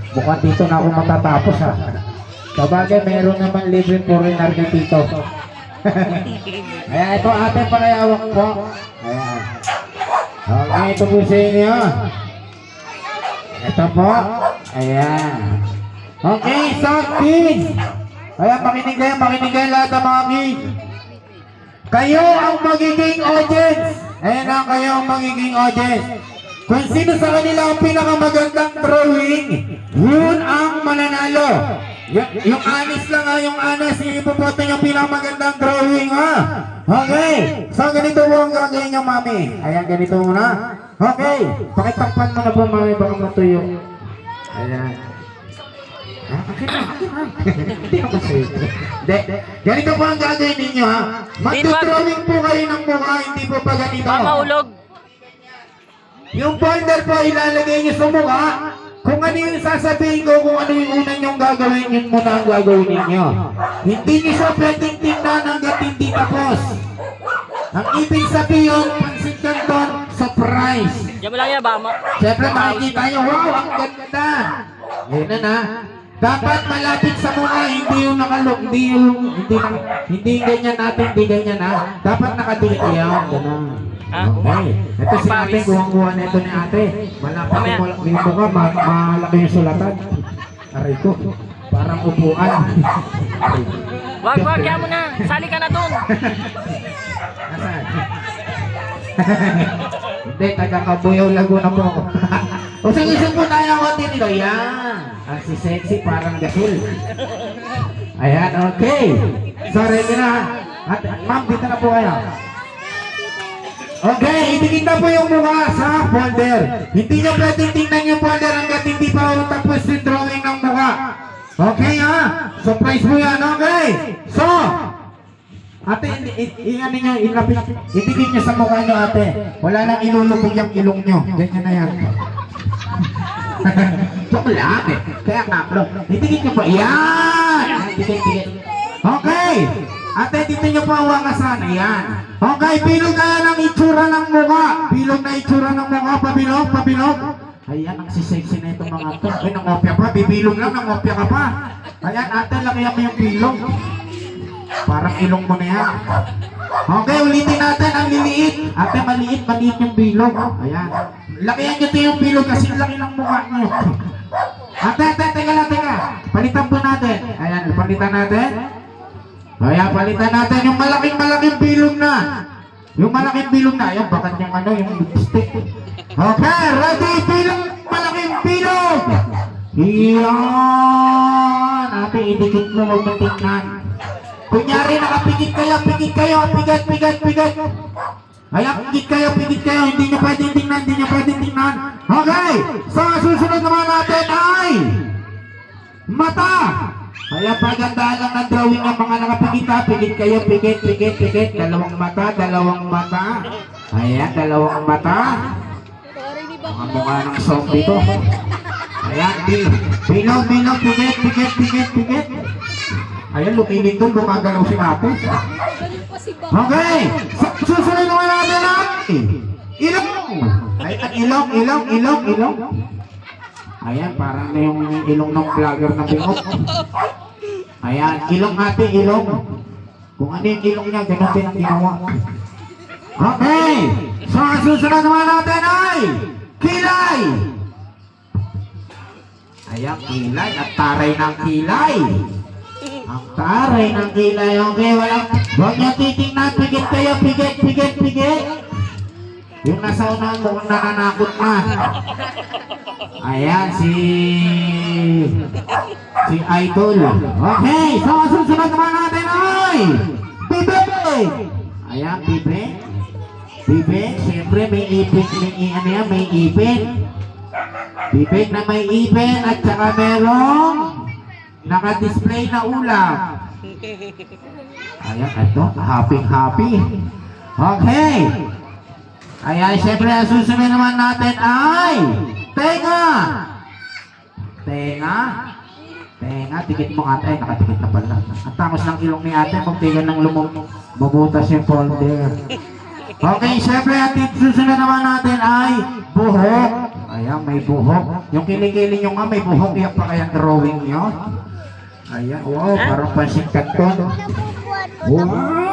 Mukhang dito na ako matatapos ha. Sabagay, meron naman libreng foreigner dito. Ayan, ito ate pakayawak po. Ayan. Okay, ito po sa inyo. Ito po. Ayan. Okay, so kids. Ayan, makinig kayo lahat ng mga kids. Kayo ang magiging audience. Ayan ang kayo ang magiging audience. Kung sino sa kanila ang pinakamagandang drawing, yun ang mananalo. Yung anis lang ha, yung anis, ipopoto yung pinakamagandang drawing ha. Okay, so ganito po ang gagawin nyo mami. Ayan, ganito muna. Okay, pakitakpan mo na po mami, baka matuyo. Ayan. Hindi ako sa'yo. Ganito po ang gagawin ninyo ha. Mag-drawing po kayo ng mukha, hindi po pa ganito. Mamaulog. Yung folder po ilalagay nyo sa mukha. Kung ano yung sasabihin ko, kung ano yung una nyong gagawin, yun muna ang gagawin ninyo. Hindi nyo siya pwedeng tingnan hanggat hindi tapos. Ang ibig sabihin, pansin kanton, surprise. Diyan mo lang yan, bama. Siyempre makikita nyo, wow, ang ganda. Yan na. Dapat malapit sa mukha, hindi yung nakalog, hindi ganyan natin, hindi ganyan ha. Dapat nakadikit yan, gano'n. Okay. Ito si ate, kuha-kuha na ito ni ate. Malapit yung mukha, malaki yung sulatan. Aray ko, parang upuan. Wag, kaya mo na. Sali ka na dun. Nasaan? Hindi, taga-Kabuyaw Laguna po ako. O sige, po tayo ako dito. Yan. Ang si sexy, parang gasol. Ayan, okay. So, ready na. At, ma'am, dito na po kayo. Okay, itigit na po yung mukha sa folder. Hindi nyo pwedeng tingnan yung folder hanggat hindi pa tapos yung drawing ng mukha. Okay ha? Surprise mo yan, okay? So, ate, i-ano nyo, itigit nyo sa mukha nyo ate. Wala nang ilulubog yung ilong nyo. Ganyan na yan. Chocolate eh. Kaya nga, bro. Itigit nyo po. Yan! Itigit. Okay. Ate, dito nyo po ang wakasan. Ayan. Okay, bilog kaya ng itsura ng mukha. Bilog na itsura ng mukha. Pabilog. Ayan, ang sisexy na itong mga ito. Ay, nangopya pa. Bibilog lang, nangopya ka pa. Ayan, ate, lakihan mo yung bilog. Parang ilong mo na yan. Okay, ulitin natin ang liliit. Ate, maliit yung bilog. Ayan. Lakihan nyo ito yung bilog kasi laki ng mukha nyo. Ate, teka. Palitan po natin. Ayan, palitan natin. Kaya palitan natin yung malaking bilog na. Yung malaking bilog na. Ayan, bakit yung yung lipstick. Okay, ready? Bilog, malaking bilog. Iyan. Ate, idikit mo, huwag mong tingnan. Kunyari, nakapigit kayo. Pigat. Ayan, pigit kayo. Hindi nyo pwedeng tingnan. Okay, so susunod naman natin ay mata. Kaya pagandaan lang ng drawing ng mga nakapigit ha. Pigit kayo, pigit. Dalawang mata. Ayan, dalawang mata. Mga mukha ng song dito. Ayan, bilog, pigit. Ayan, lumilin doon, gumagalaw si ate. Okay, susunod naman natin ha. Ilong. Ayan, ilong. Ayan, parang na yung ilong ng vlogger na bingok. Ayan, ilong ate, ilong. Kung ano yung ilong niya, ganun din ang ginawa. Okay, so ang susunod naman natin ay kilay. Ayan, kilay at taray ng kilay. Ang taray ng kilay, okay, huwag niyo titingnan, pigit kayo, pigit. Yung nasa unang mukhang nananakot na. Ayan, si Idol. Okay, so susunod naman natin ay Bibe. Ayan, Bibe, siyempre may ipin, may ipin. Bibig na may ipin at saka merong naka-display na ulam. Ayan, ito, happy. Okay. Ayan, siyempre ang susunod naman natin ay tenga. Tikit mo ate. Ay, nakatikit na pala. Ang tangos ng ilong ni ate. Kung tigan ng mabutas yung folder. Okay, siyempre at susunod naman natin ay buhok. Ayan, Ayan, may buhok. Yung kilikili nyo nga, may buhok. Yan pa kayang drawing nyo. Ayan, wow, parang pansin kanton. Wow!